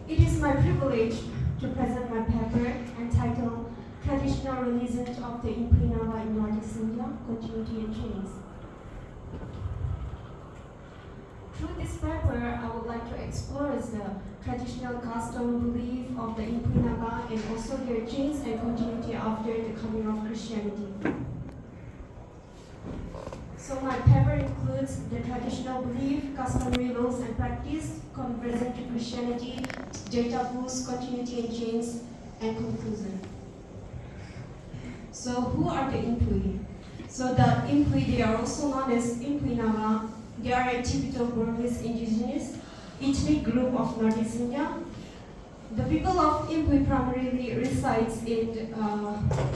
It is my privilege to present my paper entitled Traditional Religions of the Impui Naga in Northeast India, Continuity and Change. Through this paper, I would like to explore the traditional custom belief of the Impui Naga and also their change and continuity after the coming of Christianity. So my paper includes the traditional belief, customary laws and practice, conversion to Christianity, their taboos, continuity and change, and conclusion. So who are the Impui? So the Impui, they are also known as Impui Naga. They are a Tibeto-Burmese indigenous ethnic group of Northeast India. The people of Impui primarily resides in,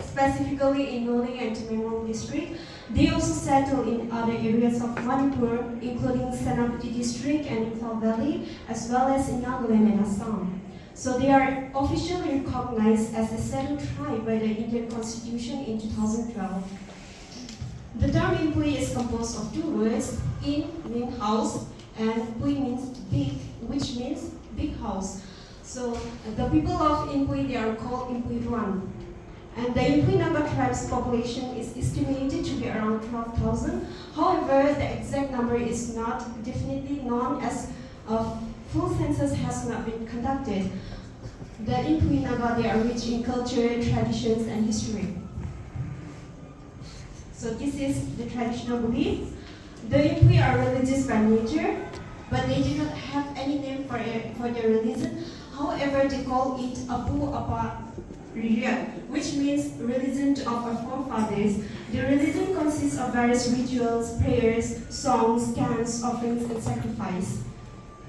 specifically in Noli and Memong district. They also settle in other areas of Manipur, including Senapati district and Imphal Valley, as well as in Nagaland and Assam. So they are officially recognized as a settled tribe by the Indian Constitution in 2012. The term Impui is composed of two words. In means house and Pui means big, which means big house. So the people of Impui, they are called Impui Ruan. And the Impui Naga tribe's population is estimated to be around 12,000. However, the exact number is not definitely known as a full census has not been conducted. The Impui Naga, they are rich in culture, traditions, and history. So this is the traditional belief. The Impui are religious by nature, but they do not have any name for their religion. However, they call it Apu Apa Riya, which means religion of our forefathers. The religion consists of various rituals, prayers, songs, chants, offerings, and sacrifice.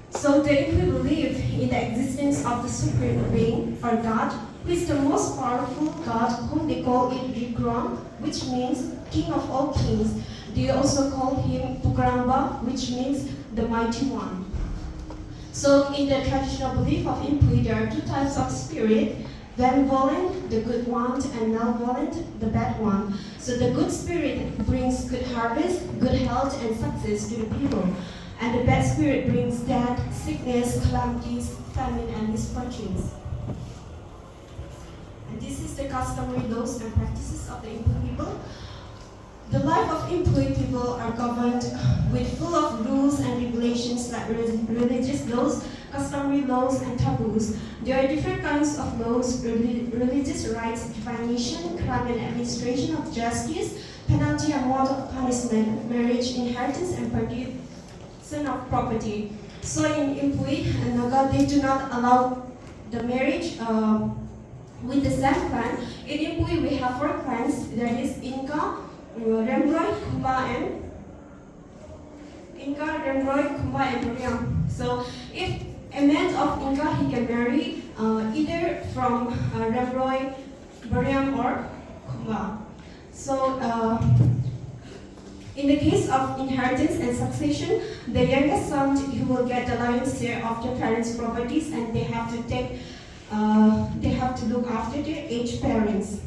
So the Impui believe in the existence of the supreme being or God, who is the most powerful God, whom they call it Zeliangrong, which means King of all kings. They also call him Pukaramba, which means the mighty one. So in the traditional belief of Impui, there are two types of spirit: benevolent, the good one, and malevolent, the bad one. So the good spirit brings good harvest, good health, and success to the people. And the bad spirit brings death, sickness, calamities, famine, and misfortunes. And this is the customary laws and practices of the Impui people. The life of Impui people are governed with full of rules and regulations like religious laws, customary laws, and taboos. There are different kinds of laws: religious rights, divination, crime and administration of justice, penalty and mode of punishment, marriage, inheritance, and partition of property. So in Impui and Naga, they do not allow the marriage with the same clan. In Impui, we have 4 clans. That is Inca, Remroi, Kumba, and Buriam. So if a man of Inca, he can marry either from Remroi, Buriam, or Kumba. So in the case of inheritance and succession, the youngest son, he will get the lion's share of the parents' properties, and they have to look after their aged parents.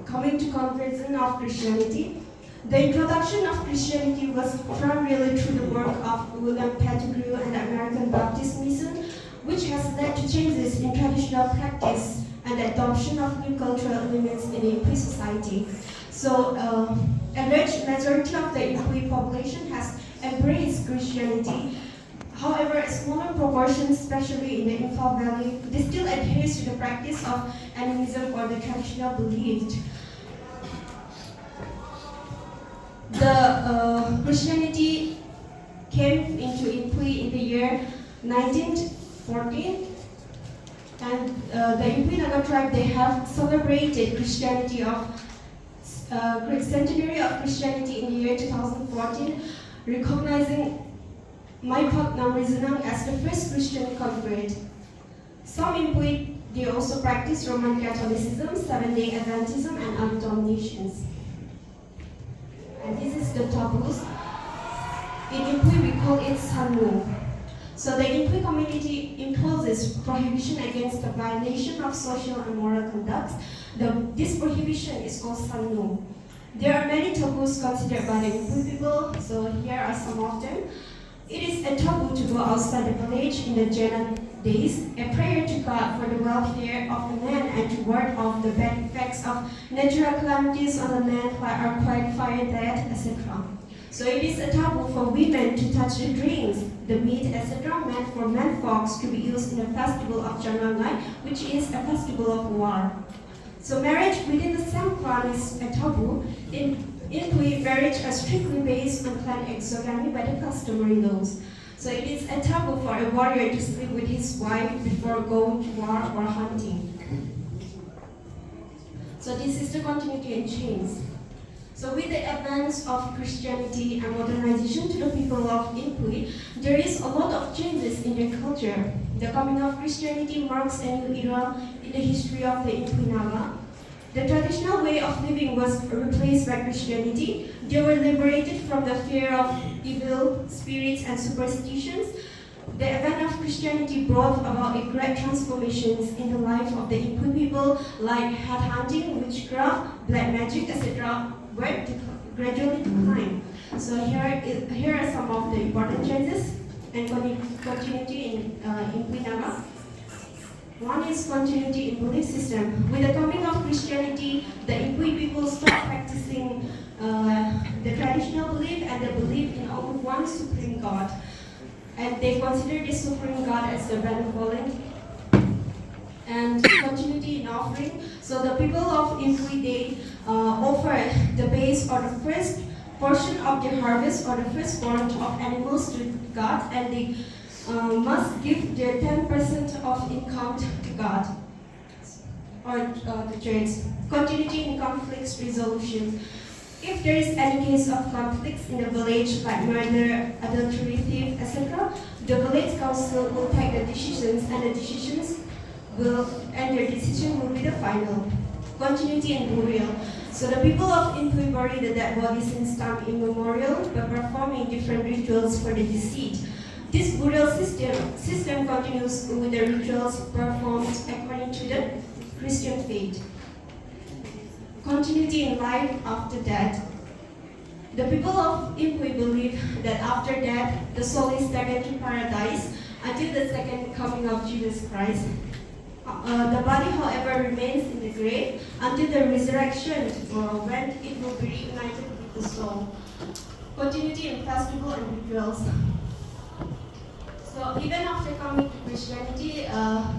Coming to conversion of Christianity, the introduction of Christianity was primarily through the work of William Pettigrew and the American Baptist Mission, which has led to changes in traditional practice and the adoption of new cultural elements in the Impui society. So a large majority of the Impui population has embraced Christianity. However, a smaller proportion, especially in the Imphal Valley, they still adhere to the practice of animism or the traditional belief. The Christianity came into Impui in the year 1914, and the Impui Naga tribe, they have celebrated Christianity of centenary of Christianity in the year 2014, recognizing Maipak Namrizinang as the first Christian convert. Some Impui, they also practice Roman Catholicism, Seventh-day Adventism, and other denominations. And this is the taboos. In Impui, we call it Sanmu. So the Impui community imposes prohibition against the violation of social and moral conduct. This prohibition is called Sanmu. There are many taboos considered by the Impui people, so here are some of them. It is a taboo to go outside the village in the Jaina days, a prayer to God for the welfare of the man and to ward off the bad effects of natural calamities on the land like earthquake, fire, death, etc. So it is a taboo for women to touch the drinks, the meat, etc. meant for men folks to be used in the festival of Janangai, which is a festival of war. So marriage within the same clan is a taboo. In Pui, marriage are strictly based on clan exogamy by the customary laws. So it is a taboo for a warrior to sleep with his wife before going to war or hunting. So this is the continuity and change. So with the advance of Christianity and modernization to the people of Inpui, there is a lot of changes in their culture. The coming of Christianity marks a new era in the history of the Inpui Naga. The traditional way of living was replaced by Christianity. They were liberated from the fear of evil spirits and superstitions. The event of Christianity brought about a great transformations in the life of the Inpui people, like headhunting, witchcraft, black magic, etc., were gradually declined. So here are some of the important changes and continuity in Inpui Naga. One is continuity in belief system. With the coming of Christianity, the Inpui people stopped practicing the traditional belief and the belief in only one supreme God. And they consider this supreme God as the benevolent. And continuity in offering. So the people of Inpui, they offer the base or the first portion of the harvest or the firstborn of animals to God, and they must give their 10% of income to God or the church. Continuity in conflicts resolution. If there is any case of conflicts in the village, like murder, adultery, thief, etc., the village council will take the decisions, and the decisions their decision will be the final. Continuity in burial. So the people of Inpui bury the dead bodies in time immemorial by performing different rituals for the deceased. This burial system continues with the rituals performed according to the Christian faith. Continuity in life after death. The people of Inpui believe that after death, the soul is taken to paradise until the second coming of Jesus Christ. The body, however, remains in the grave until the resurrection, when it will be reunited with the soul. Continuity in festival and rituals. So even after coming to Christianity,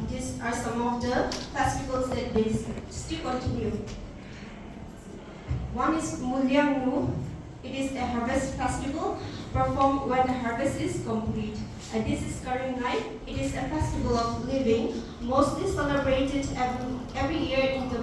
these are some of the festivals that they still continue. One is Mulyangnu. It is a harvest festival performed when the harvest is complete. This is Karing night. It is a festival of living, mostly celebrated every year in the